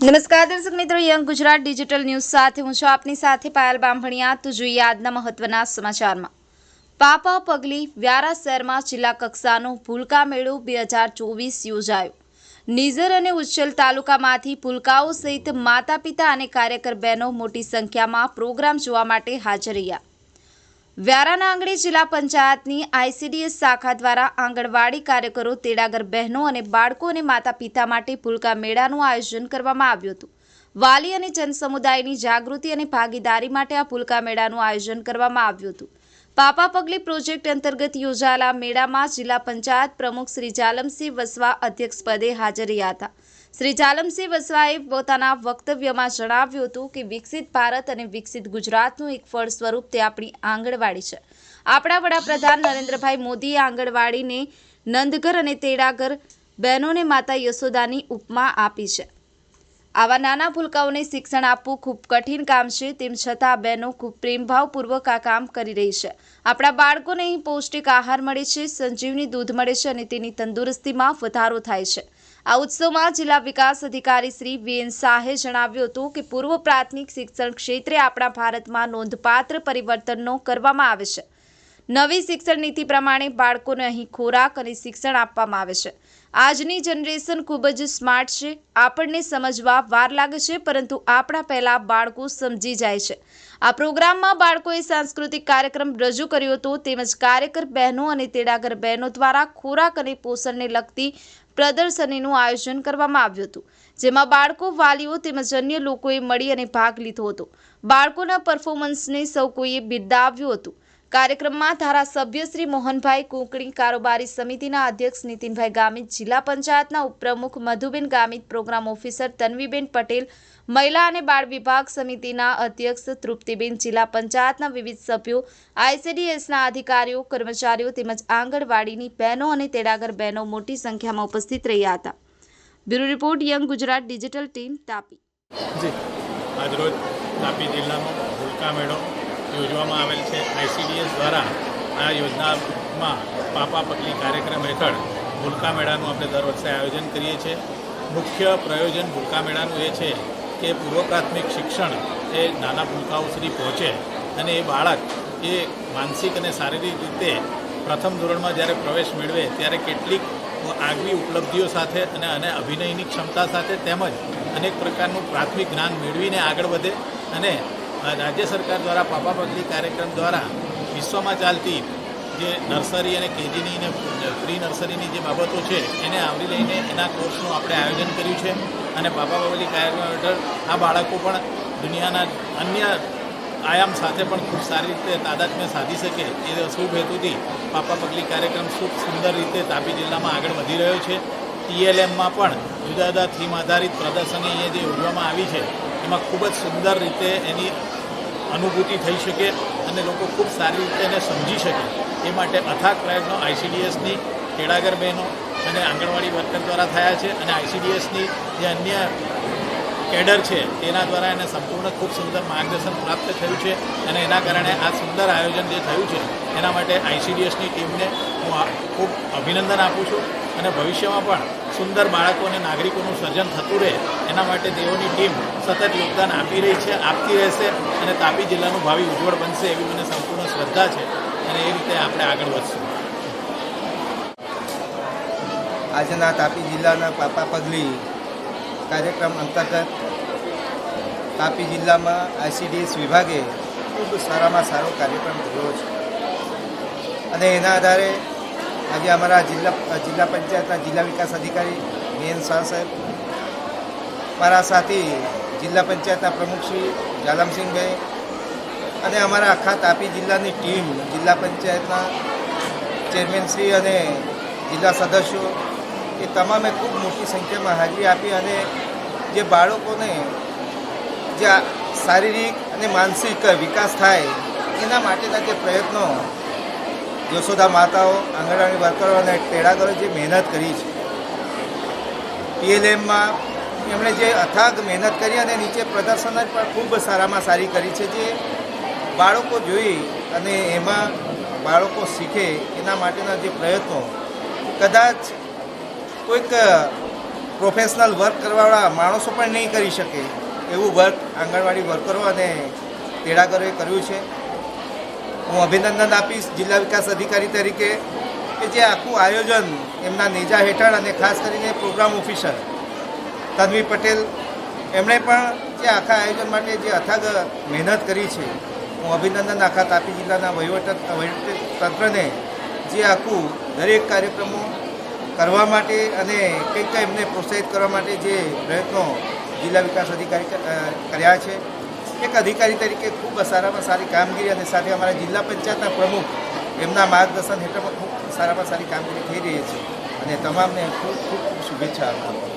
નમસ્કાર દર્શક મિત્રો, યંગ ગુજરાત ડિજિટલ ન્યૂઝ સાથે હું છું આપની સાથે પાયલ બામભણિયા। તો જોઈએ આજના મહત્વના સમાચારમાં। પાપા પગલી વ્યારા શહેરમાં જિલ્લા કક્ષાનો ભૂલકા મેળો 2024 યોજાયો। નિઝર અને ઉચ્છલ તાલુકામાંથી ભૂલકાઓ સહિત માતા પિતા અને કાર્યકર બહેનો મોટી સંખ્યામાં પ્રોગ્રામ જોવા માટે હાજર રહ્યા। વ્યારાના આંગણે જિલ્લા પંચાયતની આઈસીડીએસ શાખા દ્વારા આંગણવાડી કાર્યકરો, તેડાગર બહેનો અને બાળકો અને માતા પિતા માટે ભૂલકા મેળાનું આયોજન કરવામાં આવ્યું હતું। વાલી અને જનસમુદાયની જાગૃતિ અને ભાગીદારી માટે આ ભૂલકા મેળાનું આયોજન કરવામાં આવ્યું હતું। પાપા પગલી પ્રોજેક્ટ અંતર્ગત યોજાયેલા મેળામાં જિલ્લા પંચાયત પ્રમુખ શ્રી જાલમસિંહ વસવા અધ્યક્ષપદે હાજર રહ્યા હતા। શ્રી જાલમસિંહ વસવાએ પોતાના વક્તવ્યમાં જણાવ્યું હતું કે વિકસિત ભારત અને વિકસિત ગુજરાતનું એક ફળ સ્વરૂપ તે આપણી આંગણવાડી છે। આપણા વડાપ્રધાન નરેન્દ્રભાઈ મોદીએ આંગણવાડીને નંદઘર અને તેડાગર બહેનોને માતા યશોદાની ઉપમા આપી છે। આવા નાના ભૂલકાઓને શિક્ષણ આપવું ખૂબ કઠિન કામ છે, તેમ છતાં આ બહેનો ખૂબ પ્રેમભાવપૂર્વક આ કામ કરી રહી છે। આપણા બાળકોને અહીં પૌષ્ટિક આહાર મળે છે, સંજીવની દૂધ મળે છે અને તેની તંદુરસ્તીમાં વધારો થાય છે। આ ઉત્સવમાં જિલ્લા વિકાસ અધિકારી શ્રી વીએન શાહે જણાવ્યું હતું કે પૂર્વ પ્રાથમિક શિક્ષણ ક્ષેત્રે આપણા ભારતમાં નોંધપાત્ર પરિવર્તનો કરવામાં આવે છે। નવી શિક્ષણ નીતિ પ્રમાણે બાળકોને અહીં ખોરાક અને શિક્ષણ આપવામાં આવે છે। આજની જનરેશન ખૂબ જ સ્માર્ટ છે। આપણને સમજવા વાર લાગે છે, પરંતુ આપણા પહેલા બાળકો સમજી જાય છે। આ પ્રોગ્રામમાં બાળકોએ સાંસ્કૃતિક કાર્યક્રમ રજૂ કર્યો હતો, તેમજ કાર્યકર બહેનો અને તેડાગર બહેનો દ્વારા ખોરાક અને પોષણને લગતી પ્રદર્શનીનું આયોજન કરવામાં આવ્યું હતું, જેમાં બાળકો, વાલીઓ તેમજ અન્ય લોકોએ મળી અને ભાગ લીધો હતો। બાળકોના પરફોર્મન્સને સૌ કોઈએ બિરદાવ્યું હતું। કાર્યક્રમમાં ધારાસભ્ય શ્રી મોહનભાઈ કોંકણી, કારોબારી સમિતિના અધ્યક્ષ નીતિનભાઈ ગામિત, જિલ્લા પંચાયતના ઉપપ્રમુખ મધુબેન ગામિત, પ્રોગ્રામ ઓફિસર તન્વીબેન પટેલ, મહિલા અને બાળ વિભાગ સમિતિના અધ્યક્ષ તૃપ્તિબેન, જિલ્લા પંચાયતના વિવિધ સભ્યો, આઈસીડીએસના અધિકારીઓ, કર્મચારીઓ તેમજ આંગણવાડીની બહેનો અને તેડાગર બહેનો મોટી સંખ્યામાં ઉપસ્થિત રહ્યા હતા। Bureau report, young Gujarat digital team, Tapi. આજરોજ તાપી જિલ્લામાં ભૂલકા મેળો યોજવામાં આવેલ છે। આઈસીડીએસ દ્વારા આ યોજનામાં પાપા પગલી કાર્યક્રમ હેઠળ ભૂલકા મેળાનું આપણે દર વર્ષે આયોજન કરીએ છીએ। મુખ્ય પ્રયોજન ભૂલકા મેળાનું એ છે કે પૂર્વ પ્રાથમિક શિક્ષણ એ નાના ભૂલકાઓ સુધી પહોંચે અને એ બાળક એ માનસિક અને શારીરિક રીતે પ્રથમ ધોરણમાં જ્યારે પ્રવેશ મેળવે ત્યારે કેટલીક આગવી ઉપલબ્ધિઓ સાથે અને અભિનયની ક્ષમતા સાથે તેમજ અનેક પ્રકારનું પ્રાથમિક જ્ઞાન મેળવીને આગળ વધે અને રાજ્ય સરકાર દ્વારા પાપા પગલી કાર્યક્રમ દ્વારા વિશ્વમાં ચાલતી જે નર્સરી અને કેજીની અને પ્રી નર્સરીની જે બાબતો છે એને આવરી લઈને એના કોર્સનું આપણે આયોજન કર્યું છે અને પાપા પગલી કાર્યક્રમ હેઠળ આ બાળકો પણ દુનિયાના અન્ય આયામ સાથે પણ ખૂબ સારી રીતે તાદાત્મ્ય સાધી શકે એ શુભ હેતુથી પાપા પગલી કાર્યક્રમ ખૂબ સુંદર રીતે તાપી જિલ્લામાં આગળ વધી રહ્યો છે। TLMમાં પણ જુદા જુદા થીમ આધારિત પ્રદર્શની અહીંયા જે યોજવામાં આવી છે એમાં ખૂબ જ સુંદર રીતે એની અનુભૂતિ થઈ શકે અને લોકો ખૂબ સારી રીતે એને સમજી શકે એ માટે અથાગ પ્રયત્નો આઈસીડીએસની તેડાગર બહેનો અને આંગણવાડી વર્કર દ્વારા થયા છે અને આઈસીડીએસની જે અન્ય કેડર છે તેના દ્વારા એને સંપૂર્ણ ખૂબ સુંદર માર્ગદર્શન પ્રાપ્ત થયું છે અને એના કારણે આ સુંદર આયોજન જે થયું છે એના માટે આઈસીડીએસની ટીમને હું ખૂબ અભિનંદન આપું છું અને ભવિષ્યમાં પણ સુંદર બાળકો અને નાગરિકોનું સર્જન થતું રહે એના માટે તેઓની ટીમ સતત યોગદાન આપી રહી છે, આપતી રહેશે અને તાપી જિલ્લાનું ભાવિ ઉજ્જવળ બનશે એવી મને સંપૂર્ણ શ્રદ્ધા છે અને એ રીતે આપણે આગળ વધશું। આજના તાપી જિલ્લાના પાપા પગલી કાર્યક્રમ અંતર્ગત તાપી જિલ્લામાં આઈસીડીએસ વિભાગે ખૂબ સારામાં સારો કાર્યક્રમ કર્યો છે અને એના આધારે આજે અમારા જિલ્લા પંચાયતના જિલ્લા વિકાસ અધિકારી વીએન શાહ સાહેબ, મારા સાથી જિલ્લા પંચાયતના પ્રમુખ શ્રી જાલમસિંહભાઈ અને અમારા આખા તાપી જિલ્લાની ટીમ, જિલ્લા પંચાયતના ચેરમેનશ્રી અને જિલ્લા સદસ્યો એ તમામે ખૂબ મોટી સંખ્યામાં હાજરી આપી અને જે બાળકોને જે શારીરિક અને માનસિક વિકાસ થાય એના માટેના જે પ્રયત્નો યશોદા માતાઓ, આંગણવાડી વર્કરો અને તેડાગરો જે મહેનત કરી છે, TLMમાં એમણે જે અથાગ મહેનત કરી અને નીચે પ્રદર્શન પણ ખૂબ સારામાં સારી કરી છે, જે બાળકો જોઈ અને એમાં બાળકો શીખે એના માટેના જે પ્રયત્નો કદાચ કોઈક પ્રોફેશનલ વર્ક કરવાવાળા માણસો પણ નહીં કરી શકે એવું વર્ક આંગણવાડી વર્કરો અને તેડાગરોએ કર્યું છે. હું અભિનંદન આપીશ જિલ્લા વિકાસ અધિકારી તરીકે કે જે આખું આયોજન એમના નેજા હેઠળ અને ખાસ કરીને પ્રોગ્રામ ઓફિસર તન્વી પટેલ એમણે પણ જે આખા આયોજન માટે જે અથાગ મહેનત કરી છે. હું અભિનંદન આખા તાપી જિલ્લાના વહીવટીતંત્રને જે આખું દરેક કાર્યક્રમો કરવા માટે અને કંઈક એમને પ્રોત્સાહિત કરવા માટે જે પ્રયત્નો જિલ્લા વિકાસ અધિકારી કર્યા છે. એક અધિકારી તરીકે ખૂબ સારામાં સારી કામગીરી અને સાથે અમારા જિલ્લા પંચાયતના પ્રમુખ એમના માર્ગદર્શન હેઠળ ખૂબ સારામાં સારી કામગીરી થઈ રહી છે અને તમામને ખૂબ ખૂબ શુભેચ્છા આપું.